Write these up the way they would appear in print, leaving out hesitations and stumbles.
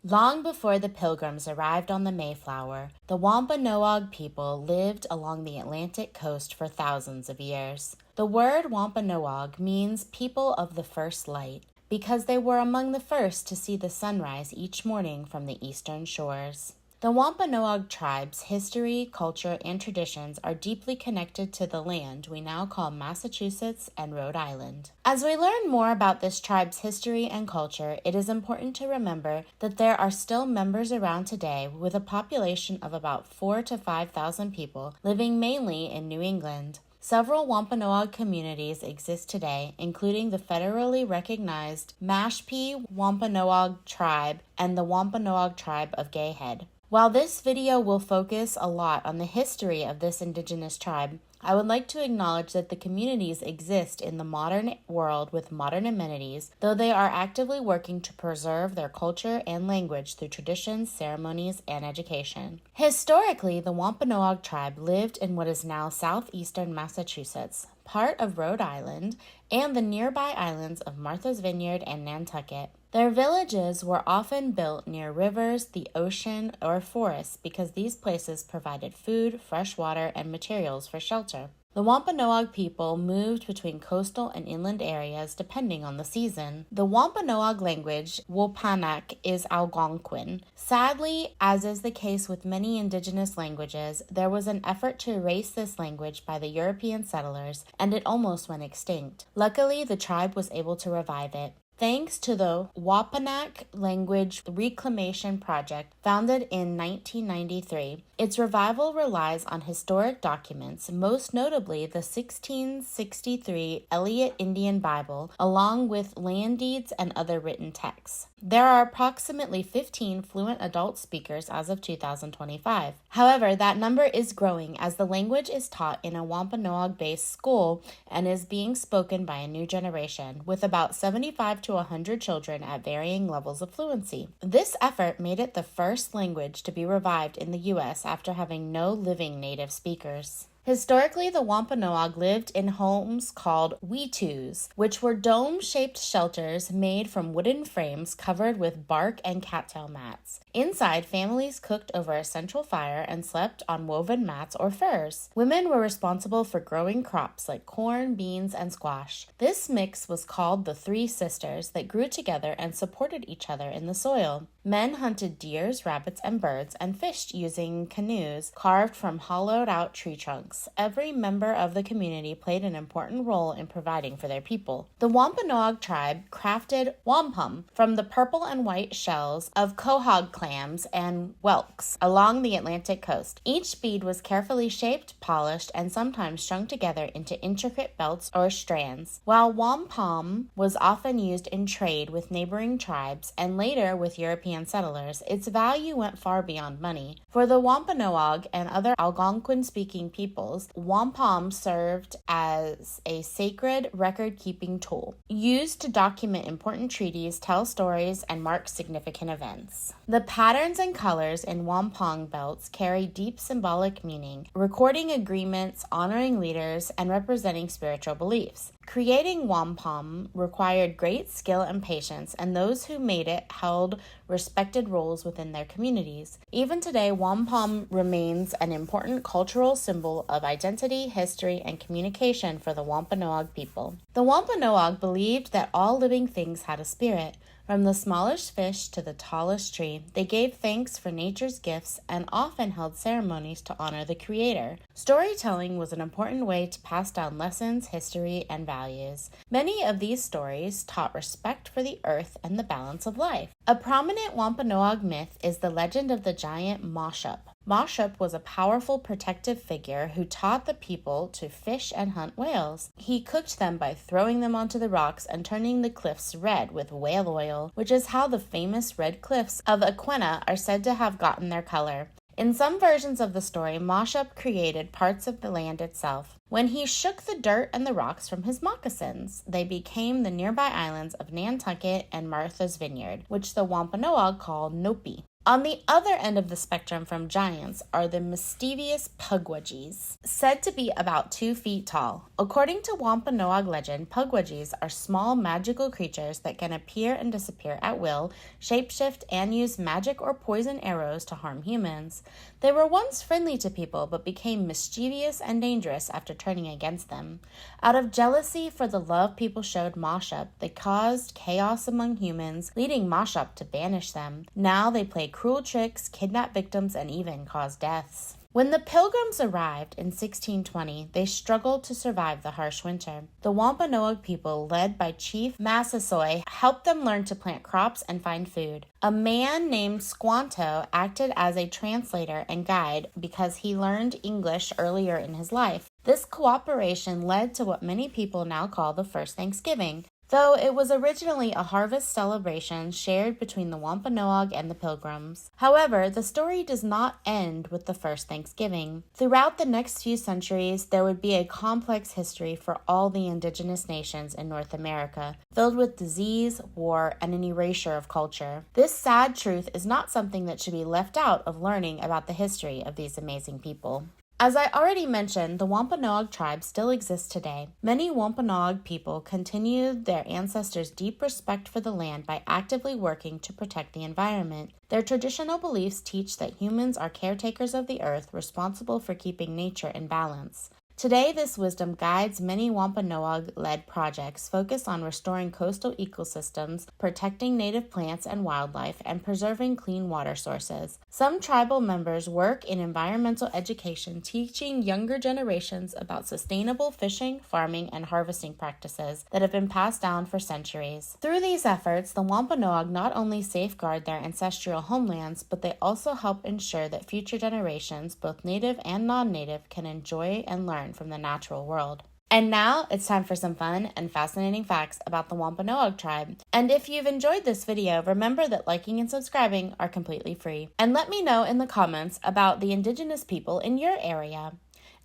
Long before the Pilgrims arrived on the Mayflower, the Wampanoag people lived along the Atlantic coast for thousands of years. The word Wampanoag means people of the first light, because they were among the first to see the sunrise each morning from the eastern shores. The Wampanoag Tribe's history, culture, and traditions are deeply connected to the land we now call Massachusetts and Rhode Island. As we learn more about this tribe's history and culture, it is important to remember that there are still members around today with a population of about 4,000 to 5,000 people living mainly in New England. Several Wampanoag communities exist today, including the federally recognized Mashpee Wampanoag Tribe and the Wampanoag Tribe of Gay Head. While this video will focus a lot on the history of this indigenous tribe, I would like to acknowledge that the communities exist in the modern world with modern amenities, though they are actively working to preserve their culture and language through traditions, ceremonies, and education. Historically, the Wampanoag tribe lived in what is now southeastern Massachusetts, part of Rhode Island, and the nearby islands of Martha's Vineyard and Nantucket. Their villages were often built near rivers, the ocean, or forests because these places provided food, fresh water, and materials for shelter. The Wampanoag people moved between coastal and inland areas depending on the season. The Wampanoag language, Wôpanâak, is Algonquin. Sadly, as is the case with many indigenous languages, there was an effort to erase this language by the European settlers, and it almost went extinct. Luckily, the tribe was able to revive it. Thanks to the Wôpanâak Language Reclamation Project, founded in 1993, its revival relies on historic documents, most notably the 1663 Elliott Indian Bible, along with land deeds and other written texts. There are approximately 15 fluent adult speakers as of 2025. However, that number is growing as the language is taught in a Wampanoag-based school and is being spoken by a new generation, with about 75 to 100 children at varying levels of fluency. This effort made it the first language to be revived in the U.S. after having no living native speakers. Historically, the Wampanoag lived in homes called Wetus, which were dome-shaped shelters made from wooden frames covered with bark and cattail mats. Inside, families cooked over a central fire and slept on woven mats or furs. Women were responsible for growing crops like corn, beans, and squash. This mix was called the Three Sisters that grew together and supported each other in the soil. Men hunted deer, rabbits, and birds and fished using canoes carved from hollowed-out tree trunks. Every member of the community played an important role in providing for their people. The Wampanoag tribe crafted wampum from the purple and white shells of quahog clams and whelks along the Atlantic coast. Each bead was carefully shaped, polished, and sometimes strung together into intricate belts or strands. While wampum was often used in trade with neighboring tribes and later with European settlers, its value went far beyond money. For the Wampanoag and other Algonquin-speaking peoples, wampum served as a sacred record-keeping tool, used to document important treaties, tell stories, and mark significant events. The patterns and colors in wampum belts carry deep symbolic meaning, recording agreements, honoring leaders, and representing spiritual beliefs. Creating wampum required great skill and patience, and those who made it held respected roles within their communities. Even today, wampum remains an important cultural symbol of identity, history, and communication for the Wampanoag people. The Wampanoag believed that all living things had a spirit. From the smallest fish to the tallest tree, they gave thanks for nature's gifts and often held ceremonies to honor the Creator. Storytelling was an important way to pass down lessons, history, and values. Many of these stories taught respect for the earth and the balance of life. A prominent Wampanoag myth is the legend of the giant Moshup. Moshup was a powerful protective figure who taught the people to fish and hunt whales. He cooked them by throwing them onto the rocks and turning the cliffs red with whale oil, which is how the famous red cliffs of Acknowledgements are said to have gotten their color. In some versions of the story, Moshup created parts of the land itself. When he shook the dirt and the rocks from his moccasins, they became the nearby islands of Nantucket and Martha's Vineyard, which the Wampanoag called Nopi. On the other end of the spectrum from giants are the mischievous Pukwudgies, said to be about 2 feet tall. According to Wampanoag legend, Pukwudgies are small magical creatures that can appear and disappear at will, shapeshift, and use magic or poison arrows to harm humans. They were once friendly to people but became mischievous and dangerous after turning against them. Out of jealousy for the love people showed Moshup, they caused chaos among humans, leading Moshup to banish them. Now they play cruel tricks, kidnap victims, and even cause deaths. When the Pilgrims arrived in 1620, they struggled to survive the harsh winter. The Wampanoag people, led by Chief Massasoit, helped them learn to plant crops and find food. A man named Squanto acted as a translator and guide because he learned English earlier in his life. This cooperation led to what many people now call the First Thanksgiving, though it was originally a harvest celebration shared between the Wampanoag and the Pilgrims. However, the story does not end with the first Thanksgiving. Throughout the next few centuries, there would be a complex history for all the indigenous nations in North America, filled with disease, war, and an erasure of culture. This sad truth is not something that should be left out of learning about the history of these amazing people. As I already mentioned, the Wampanoag Tribe still exists today. Many Wampanoag people continued their ancestors' deep respect for the land by actively working to protect the environment. Their traditional beliefs teach that humans are caretakers of the earth, responsible for keeping nature in balance. Today, this wisdom guides many Wampanoag-led projects focused on restoring coastal ecosystems, protecting native plants and wildlife, and preserving clean water sources. Some tribal members work in environmental education, teaching younger generations about sustainable fishing, farming, and harvesting practices that have been passed down for centuries. Through these efforts, the Wampanoag not only safeguard their ancestral homelands, but they also help ensure that future generations, both native and non-native, can enjoy and learn from the natural world. And now it's time for some fun and fascinating facts about the Wampanoag tribe. And if you've enjoyed this video, remember that liking and subscribing are completely free. And let me know in the comments about the indigenous people in your area.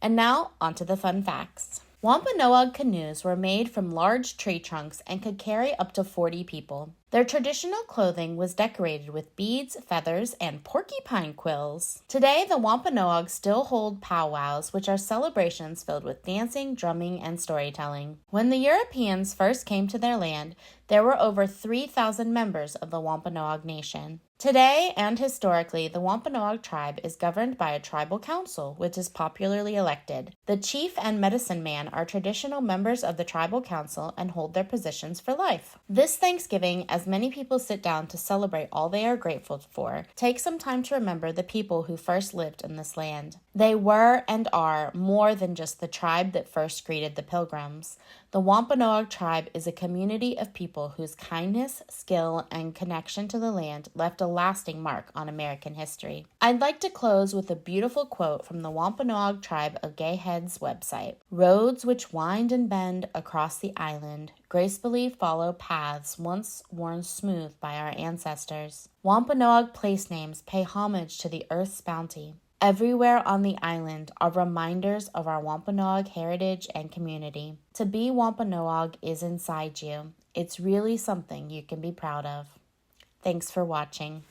And now, onto the fun facts. Wampanoag canoes were made from large tree trunks and could carry up to 40 people. Their traditional clothing was decorated with beads, feathers, and porcupine quills. Today, the Wampanoag still hold powwows, which are celebrations filled with dancing, drumming, and storytelling. When the Europeans first came to their land, there were over 3,000 members of the Wampanoag Nation. Today and historically, the Wampanoag tribe is governed by a tribal council, which is popularly elected. The chief and medicine man are traditional members of the tribal council and hold their positions for life. This Thanksgiving, as many people sit down to celebrate all they are grateful for, take some time to remember the people who first lived in this land. They were and are more than just the tribe that first greeted the Pilgrims. The Wampanoag tribe is a community of people whose kindness, skill, and connection to the land left a lasting mark on American history. I'd like to close with a beautiful quote from the Wampanoag tribe of Gay Head's website. "Roads which wind and bend across the island gracefully follow paths once worn smooth by our ancestors. Wampanoag place names pay homage to the earth's bounty. Everywhere on the island are reminders of our Wampanoag heritage and community. To be Wampanoag is inside you. It's really something you can be proud of." Thanks for watching.